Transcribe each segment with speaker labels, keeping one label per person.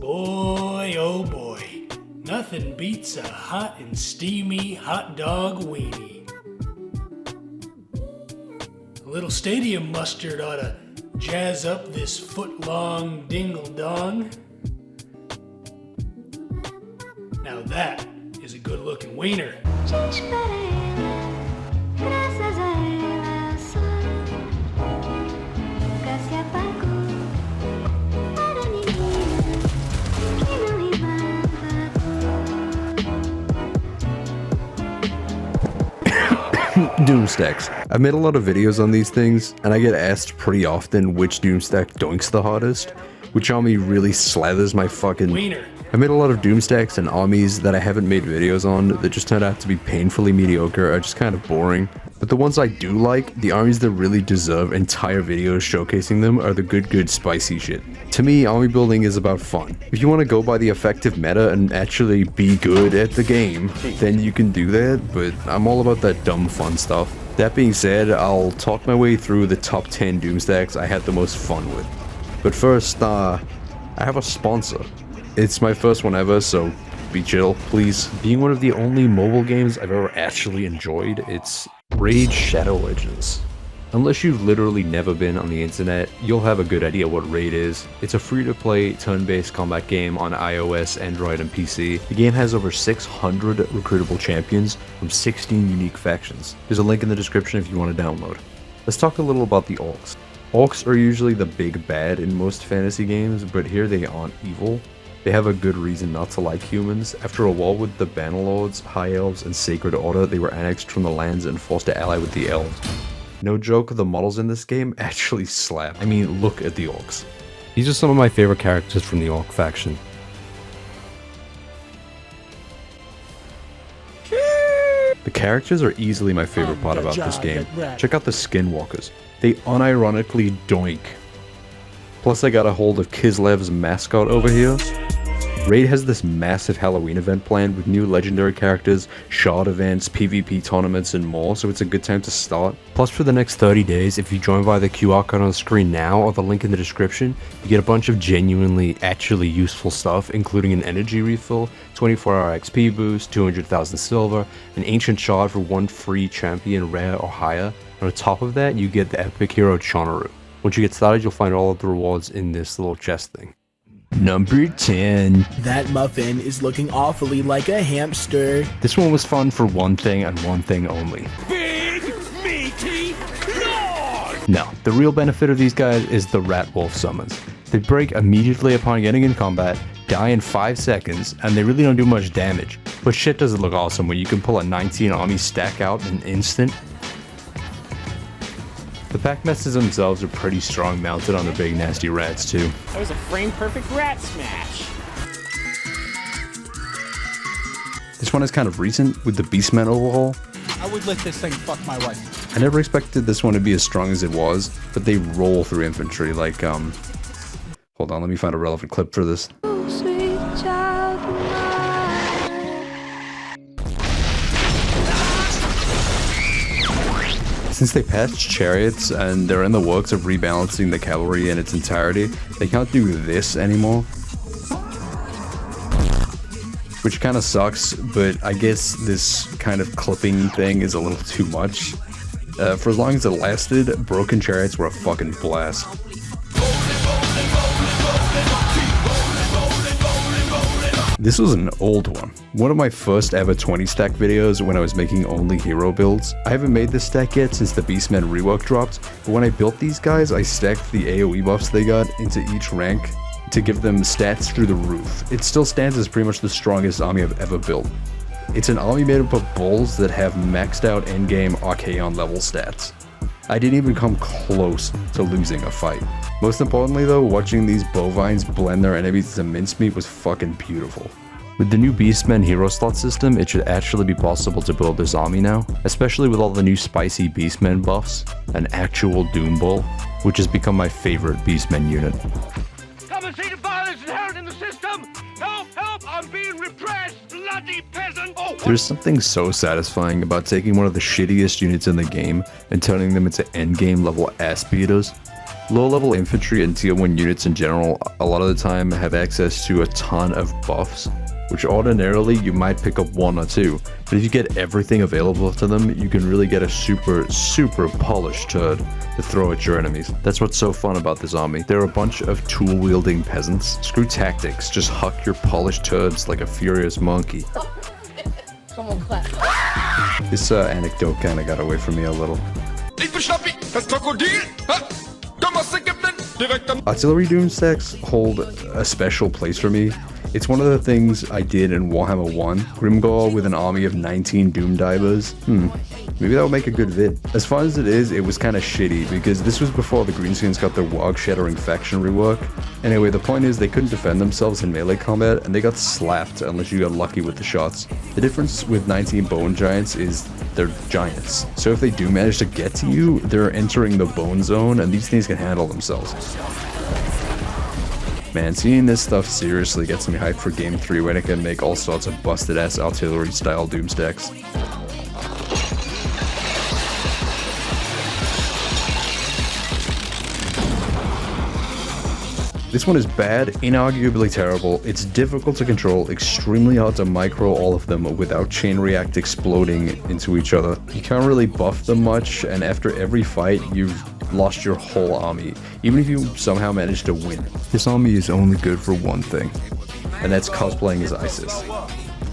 Speaker 1: Boy, oh boy, nothing beats a hot and steamy hot dog weenie. A little stadium mustard ought to jazz up this foot-long dingle-dong. Now that is a good-looking wiener.
Speaker 2: Doomstacks. I've made a lot of videos on these things, and I get asked pretty often which Doomstack doinks the hardest, which army really slathers my fucking
Speaker 1: Wiener.
Speaker 2: I made a lot of Doomstacks and armies that I haven't made videos on that just turned out to be painfully mediocre or just kind of boring. But the ones I do like, the armies that really deserve entire videos showcasing them, are the good spicy shit. To me, army building is about fun. If you want to go by the effective meta and actually be good at the game, then you can do that, but I'm all about that dumb fun stuff. That being said, I'll talk my way through the top 10 Doomstacks I had the most fun with. But first, I have a sponsor. It's my first one ever, so be chill, please. Being one of the only mobile games I've ever actually enjoyed, it's Raid Shadow Legends. Unless you've literally never been on the internet, you'll have a good idea what Raid is. It's a free-to-play, turn-based combat game on iOS, Android, and PC. The game has over 600 recruitable champions from 16 unique factions. There's a link in the description if you want to download. Let's talk a little about the orcs. Orcs are usually the big bad in most fantasy games, but here they aren't evil. They have a good reason not to like humans. After a war with the Bannerlords, High Elves, and Sacred Order, they were annexed from the lands and forced to ally with the Elves. No joke, the models in this game actually slap. I mean, look at the orcs. These are some of my favorite characters from the orc faction. The characters are easily my favorite part about this game. Check out the Skinwalkers. They unironically doink. Plus I got a hold of Kislev's mascot over here. Raid has this massive Halloween event planned with new legendary characters, shard events, PvP tournaments, and more, so it's a good time to start. Plus for the next 30 days, if you join via the QR code on the screen now or the link in the description, you get a bunch of genuinely, actually useful stuff, including an energy refill, 24-hour XP boost, 200,000 silver, an ancient shard for 1 free champion rare or higher, and on top of that, you get the epic hero Chonaru. Once you get started, you'll find all of the rewards in this little chest thing. Number 10.
Speaker 3: That muffin is looking awfully like a hamster.
Speaker 2: This one was fun for one thing and one thing only.
Speaker 4: Big, meaty lord!
Speaker 2: No, the real benefit of these guys is the rat wolf summons. They break immediately upon getting in combat, die in 5 seconds, and they really don't do much damage. But shit does it look awesome when you can pull a 19 army stack out in an instant. The pack messes themselves are pretty strong mounted on the big nasty rats too.
Speaker 4: That was a frame-perfect rat smash.
Speaker 2: This one is kind of recent with the Beastman overhaul.
Speaker 5: I would let this thing fuck my wife.
Speaker 2: I never expected this one to be as strong as it was, but they roll through infantry like, hold on, let me find a relevant clip for this. Since they patched chariots and they're in the works of rebalancing the cavalry in its entirety, they can't do this anymore. Which kind of sucks, but I guess this kind of clipping thing is a little too much. For as long as it lasted, broken chariots were a fucking blast. This was an old one. One of my first ever 20 stack videos when I was making only hero builds. I haven't made this stack yet since the Beastmen rework dropped, but when I built these guys, I stacked the AoE buffs they got into each rank to give them stats through the roof. It still stands as pretty much the strongest army I've ever built. It's an army made up of bulls that have maxed out endgame Archaon level stats. I didn't even come close to losing a fight. Most importantly though, watching these bovines blend their enemies into mincemeat was fucking beautiful. With the new Beastmen hero slot system, it should actually be possible to build this army now, especially with all the new spicy Beastmen buffs, an actual Doom Bull, which has become my favorite Beastmen unit.
Speaker 4: Come and see the violence inherent in the system! Help, help, I'm being repressed, bloody peasant! Oh,
Speaker 2: There's something so satisfying about taking one of the shittiest units in the game and turning them into endgame level ass beaters. Low-level infantry and tier 1 units in general a lot of the time have access to a ton of buffs, which ordinarily you might pick up 1 or 2, but if you get everything available to them, you can really get a super polished turd to throw at your enemies. That's what's so fun about this army. They're a bunch of tool-wielding peasants. Screw tactics, just huck your polished turds like a furious monkey.
Speaker 6: Come on, clap.
Speaker 2: This anecdote kinda got away from me a little. Artillery Doomstacks hold a special place for me. It's one of the things I did in Warhammer 1. Grimgor with an army of 19 Doom Divers. Maybe that would make a good vid. As fun as it is, it was kinda shitty because this was before the Greenskins got their Warg Shattering faction rework. Anyway, the point is they couldn't defend themselves in melee combat and they got slapped unless you got lucky with the shots. The difference with 19 Bone Giants is they're giants. So if they do manage to get to you, they're entering the bone zone and these things can handle themselves. Man, seeing this stuff seriously gets me hyped for Game 3 when I can make all sorts of busted ass artillery style Doomstacks. This one is bad, inarguably terrible, it's difficult to control, extremely hard to micro all of them without chain react exploding into each other. You can't really buff them much, and after every fight, you've lost your whole army, even if you somehow manage to win. This army is only good for one thing, and that's cosplaying as ISIS.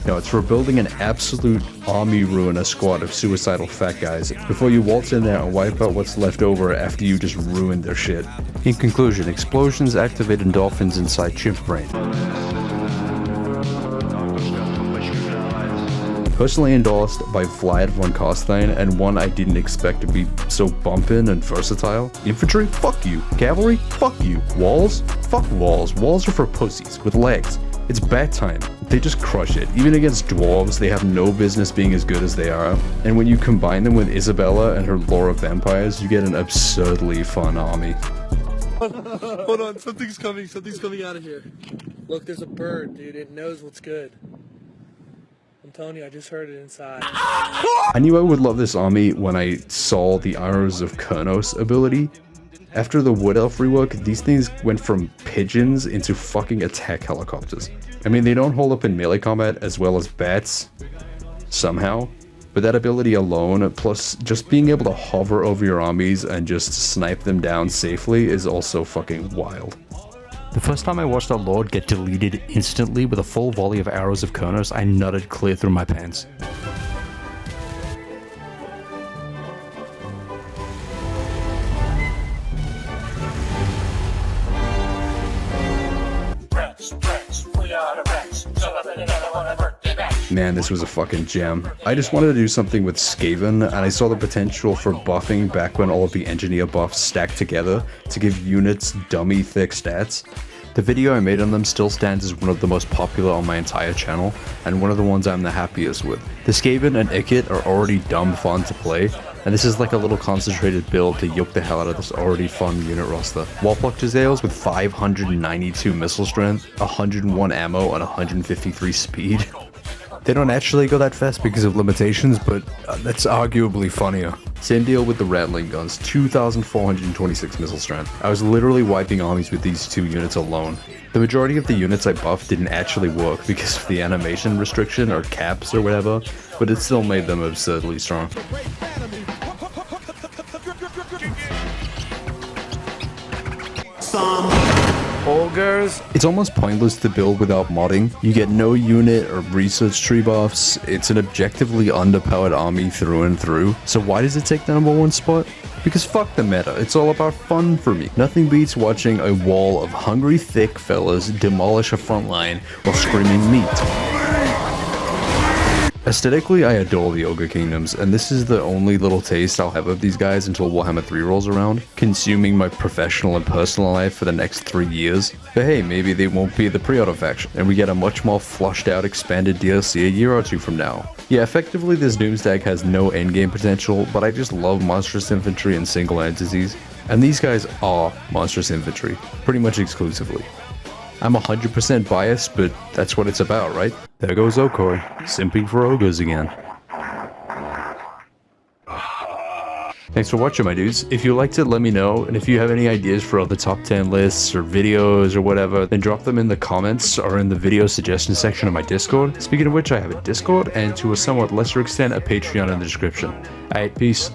Speaker 2: No, it's for building an absolute army ruiner squad of suicidal fat guys before you waltz in there and wipe out what's left over after you just ruined their shit. In conclusion, explosions activate endorphins inside chimp brain. Personally endorsed by Vlad von Carstein, and one I didn't expect to be so bumpin' and versatile. Infantry? Fuck you. Cavalry? Fuck you. Walls? Fuck walls. Walls are for pussies with legs. It's bat time. They just crush it. Even against dwarves, they have no business being as good as they are. And when you combine them with Isabella and her lore of vampires, you get an absurdly fun army.
Speaker 7: Hold on, something's coming out of here. Look, there's a bird, dude. It knows what's good. I'm telling you, I just heard it inside.
Speaker 2: I knew I would love this army when I saw the Arrows of Kurnos ability. After the Wood Elf rework, these things went from pigeons into fucking attack helicopters. I mean, they don't hold up in melee combat as well as bats, somehow, but that ability alone, plus just being able to hover over your armies and just snipe them down safely is also fucking wild. The first time I watched our lord get deleted instantly with a full volley of Arrows of Kurnos, I nutted clear through my pants. Man, this was a fucking gem. I just wanted to do something with Skaven, and I saw the potential for buffing back when all of the engineer buffs stacked together to give units dummy thick stats. The video I made on them still stands as one of the most popular on my entire channel, and one of the ones I'm the happiest with. The Skaven and Ikit are already dumb fun to play, and this is like a little concentrated build to yoke the hell out of this already fun unit roster. Wallpluck Jezzails with 592 missile strength, 101 ammo, and 153 speed. They don't actually go that fast because of limitations, but that's arguably funnier. Same deal with the Rattling Guns, 2,426 missile strength. I was literally wiping armies with these two units alone. The majority of the units I buffed didn't actually work because of the animation restriction or caps or whatever, but it still made them absurdly strong.
Speaker 3: Ogres.
Speaker 2: It's almost pointless to build without modding. You get no unit or research tree buffs. It's an objectively underpowered army through and through. So why does it take the #1 spot? Because fuck the meta, it's all about fun for me. Nothing beats watching a wall of hungry thick fellas demolish a front line while screaming meat. Aesthetically, I adore the Ogre Kingdoms, and this is the only little taste I'll have of these guys until Warhammer 3 rolls around, consuming my professional and personal life for the next 3 years. But hey, maybe they won't be the pre-order faction, and we get a much more flushed out expanded DLC a year or two from now. Yeah, effectively this Doomstack has no endgame potential, but I just love monstrous infantry and single entities, and these guys are monstrous infantry, pretty much exclusively. I'm 100% biased, but that's what it's about, right? There goes Okoii, simping for ogres again. Thanks for watching, my dudes. If you liked it, let me know, and if you have any ideas for other top 10 lists or videos or whatever, then drop them in the comments or in the video suggestion section of my Discord. Speaking of which, I have a Discord and to a somewhat lesser extent a Patreon in the description. Alright, peace.